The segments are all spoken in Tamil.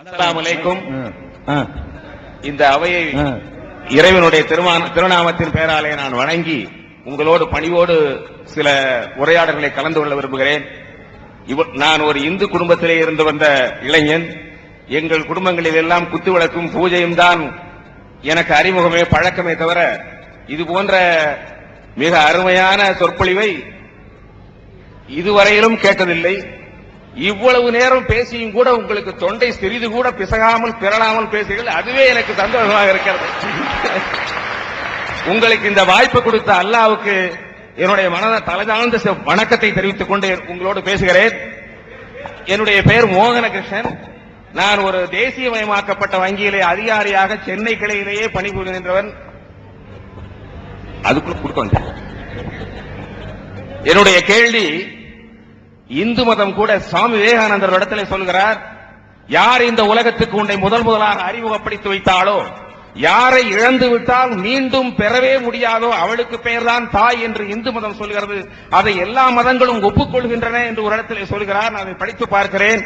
அஸ்ஸலாமு அலைக்கும். இந்த அவையை இறைவனுடைய திருநாமத்தின் பெயராலே நான் வணங்கி உங்களோடு பணிவோடு சில உரையாடல்களை கலந்து கொள்ள விரும்புகிறேன். நான் ஒரு இந்து குடும்பத்திலே இருந்து வந்த இளைஞன். எங்கள் குடும்பங்களில் எல்லாம் குத்துவிளக்கும் பூஜையும் தான் எனக்கு அறிமுகமே பழக்கமே தவிர இது போன்ற மிக அருமையான சொற்பொழிவை இதுவரையிலும் கேட்டதில்லை. இவ்வளவு நேரம் பேசியும் கூட உங்களுக்கு தொண்டை சிறிது கூட பிசகாமல் பிறழாமல் பேசுகிறீர்கள். அதுவே எனக்கு சந்தோஷமாக இருக்கிறது. உங்களுக்கு இந்த வாய்ப்பு கொடுத்த அல்லாஹ்வுக்கு என்னுடைய மனத தலைதாழ்ந்த வணக்கத்தை தெரிவித்துக் கொண்டு உங்களோடு பேசுகிறேன். என்னுடைய பெயர் மோகனகிருஷ்ணன். நான் ஒரு தேசியமயமாக்கப்பட்ட வங்கியிலே அதிகாரியாக சென்னை கிளையிலேயே பணிபுரிகின்றவன். அதுக்குள்ள கொடுக்க என்னுடைய கேள்வி, இந்து மதம் கூட சுவாமி விவேகானந்தர் இடத்திலே சொல்கிறார், யார் இந்த உலகத்துக்கு உன்னை முதலாக அறிமுகப்படுத்தி வைத்தாலோ, யாரை இழந்து விட்டால் மீண்டும் பெறவே முடியாதோ அவளுக்கு பெயர்தான் தாய் என்று இந்து மதம் சொல்கிறது. அதை எல்லா மதங்களும் ஒப்புக்கொள்கின்றன என்று ஒரு இடத்திலே சொல்கிறார். நான் அதை படித்து பார்க்கிறேன்.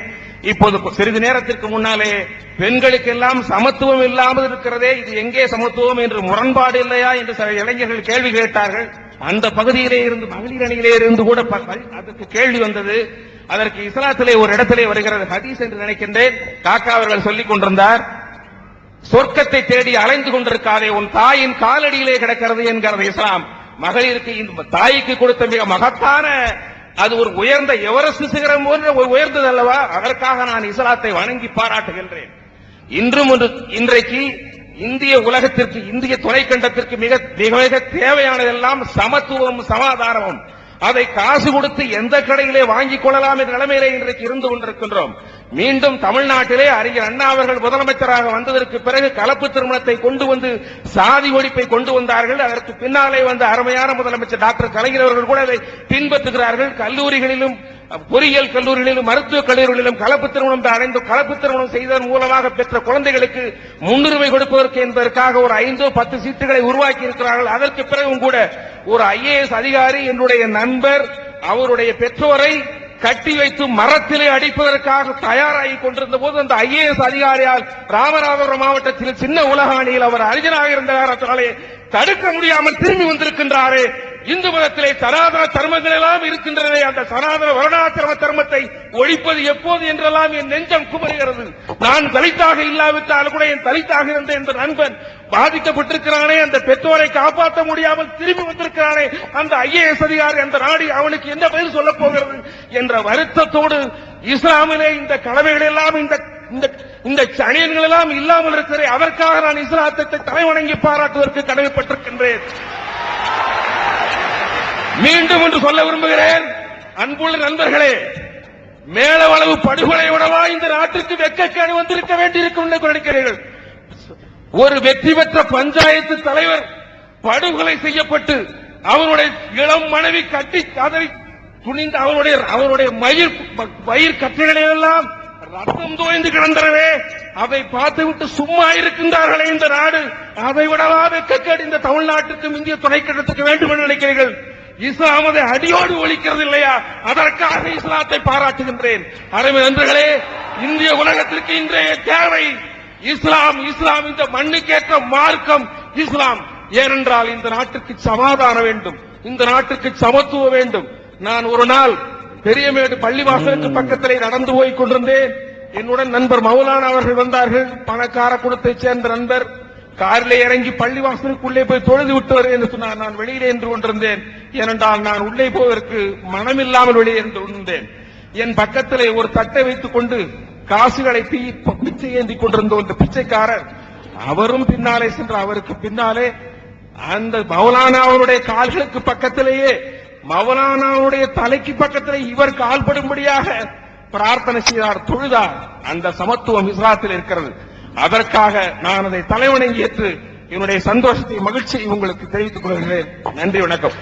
இப்போது சிறிது நேரத்திற்கு முன்னாலே பெண்களுக்கெல்லாம் சமத்துவம் இல்லாமல் இருக்கிறதே, இது எங்கே சமத்துவம் என்று முரண்பாடு இல்லையா என்று சில இளைஞர்கள் கேள்வி கேட்டார்கள். அந்த பகுதியிலே இருந்து மகளிர் அணியிலே இருந்து கூட அதற்கு கேள்வி வந்தது. அதற்கு இஸ்லாத்திலே ஒரு இடத்திலே வருகிறது, ஹதீஸ் என்று நினைக்கின்றேன். காக்கா அவர்கள் சொல்லிக் கொண்டிருந்தார், சொர்க்கத்தை தேடி அலைந்து கொண்டிருக்காதே, உன் தாயின் காலடியிலே கிடக்கிறது என்கிறது இஸ்லாம். மகளிருக்கு தாய்க்கு கொடுத்த மிக மகத்தான, அது ஒரு உயர்ந்த எவரெஸ்ட் சிகரம் போன்ற ஒரு உயர்ந்தது அல்லவா? அதற்காக நான் இஸ்லாத்தை வணங்கி பாராட்டுகின்றேன். இன்றைக்கு இந்திய உலகத்திற்கு, இந்திய துணைக்கண்டத்திற்கு மிக மிக தேவையானதெல்லாம் சமத்துவம், சமாதானமும். அதை காசு கொடுத்து எந்த கடையிலே வாங்கிக் கொள்ளலாம் என்ற நிலைமையிலே இன்றைக்கு இருந்து கொண்டிருக்கின்றோம். மீண்டும் தமிழ்நாட்டிலே அறிஞர் அண்ணா அவர்கள் முதலமைச்சராக வந்ததற்கு பிறகு கலப்பு திருமணத்தை கொண்டு வந்து சாதி ஒழிப்பை கொண்டு வந்தார்கள். அதற்கு பின்னாலே வந்த அருமையான முதலமைச்சர் டாக்டர் கலைஞர் அவர்கள் கூட அதை பின்பற்றுகிறார்கள். கல்லூரிகளிலும், பொறியியல் கல்லூரிகளிலும், மருத்துவக் கல்லூரிகளிலும் கலப்பு திருமணம் அடைந்து கலப்பு திருமணம் செய்ததன் மூலமாக பெற்ற குழந்தைகளுக்கு முன்னுரிமை கொடுப்பதற்கு என்பதற்காக ஒரு 5-10 சீட்டுகளை உருவாக்கி இருக்கிறார்கள். அதற்கு பிறகும் கூட ஒரு IAS அதிகாரி, என்னுடைய நண்பர், அவருடைய பெற்றோரை கட்டி வைத்து மரத்திலே அடிப்பதற்காக தயாராகி கொண்டிருந்த போது அந்த IAS அதிகாரியால் ராமநாதபுரம் மாவட்டத்தில் சின்ன உலகாணியில் அவர் அறிஞராக இருந்த காரணத்தினாலே தடுக்க முடியாமல் திரும்பி வந்திருக்கின்றாரே. இந்து மதத்திலே சனாதன தர்மங்கள் எல்லாம் இருக்கின்றன. அந்த சனாதன வருணாசிரம தர்மத்தை ஒழிப்பது எப்போது என்றெல்லாம் என் நெஞ்சம் குமருகிறது. நான் தலித்தாக இல்லாவிட்டால் கூட என் தலித்தாக இருந்த இந்த நண்பன் பாதிக்கப்பட்டிருக்கிறானே, அந்த பெற்றோரை காப்பாற்ற முடியாமல் திரும்பி வந்திருக்கிறானே, அந்த IAS அதிகாரி, அந்த நாடு அவனுக்கு என்ன பதில் சொல்லப் போகிறது என்ற வருத்தத்தோடு இஸ்லாமிலே இந்த கடமைகள் எல்லாம், இந்த சனியன்கள் எல்லாம் இல்லாமல் இருக்கிறேன். அதற்காக நான் இஸ்லாத்தை தலைவணங்கி பாராட்டுவதற்கு கடமைப்பட்டிருக்கின்றேன். மீண்டும் என்று சொல்ல விரும்புகிறேன், அன்புள்ள நண்பர்களே, மேலவளவு படுகொலையோடவா இந்த நாட்டிற்கு வெட்கக்கேடு வந்திருக்க வேண்டியிருக்கும் என்று நினைக்கிறீர்கள்? ஒரு வெற்றி பெற்ற பஞ்சாயத்து தலைவர் படுகொலை செய்யப்பட்டு அவருடைய இளம் மனைவி கட்டி கதறி துணிந்து அவருடைய மயிர் கற்றைகளில் எல்லாம் ரத்தம் தோய்ந்து கிடந்தனவே, அதை பார்த்துவிட்டு சும்மா இருக்கின்றார்களே இந்த நாடு. அதை விடவா வெட்கக்கேடு இந்த தமிழ்நாட்டுக்கும் இந்திய துணைக்கண்டத்துக்கு வேண்டும் என்று நினைக்கிறீர்கள்? இஸ்லாம் அதை அடியோடு ஒழிக்கிறது இல்லையா? அதற்காக இஸ்லாத்தை பாராட்டுகின்றேன். அருமை நண்பர்களே, இந்திய உலகத்திற்கு இன்றைய தேவை இஸ்லாம். இஸ்லாம் இந்த மண்ணுக்கேற்ற மார்க்கம் இஸ்லாம். ஏனென்றால் இந்த நாட்டுக்கு சமாதானம் வேண்டும், இந்த நாட்டுக்கு சமத்துவம் வேண்டும். நான் ஒரு நாள் பெரியமேடு பள்ளிவாசலுக்கு பக்கத்திலே நடந்து போய் கொண்டிருந்தேன். என்னுடன் நண்பர் மௌலானா அவர்கள் வந்தார்கள். பணக்கார குலத்தைச் சேர்ந்த நண்பர். காரிலே இறங்கி பள்ளிவாசலுக்குள்ளே போய் தொழுது விட்டு வருவேன் என்று சொன்னார். நான் வெளியிலே நின்று கொண்டிருந்தேன். ஏனென்றால் நான் உள்ளே போவதற்கு மனமில்லாமல் வெளியே இருந்து கொண்டிருந்தேன். என் பக்கத்திலே ஒரு தட்டை வைத்துக் கொண்டு காசுகளை பிச்சை ஏந்தி கொண்டிருந்த ஒரு பிச்சைக்காரர், அவரும் பின்னாலே சென்று அவருக்கு பின்னாலே அந்த மௌலானாவுடைய கால்களுக்கு பக்கத்திலேயே, மௌலானாவுடைய தலைக்கு பக்கத்திலே இவர் கால்படும்படியாக பிரார்த்தனை செய்தார், தொழுதார். அந்த சமத்துவம் இஸ்லாத்தில் இருக்கிறது. அதற்காக நான் அதை தலைவணங்கி ஏற்று என்னுடைய சந்தோஷத்தை, மகிழ்ச்சியை உங்களுக்கு தெரிவித்துக் கொள்கிறேன். நன்றி, வணக்கம்.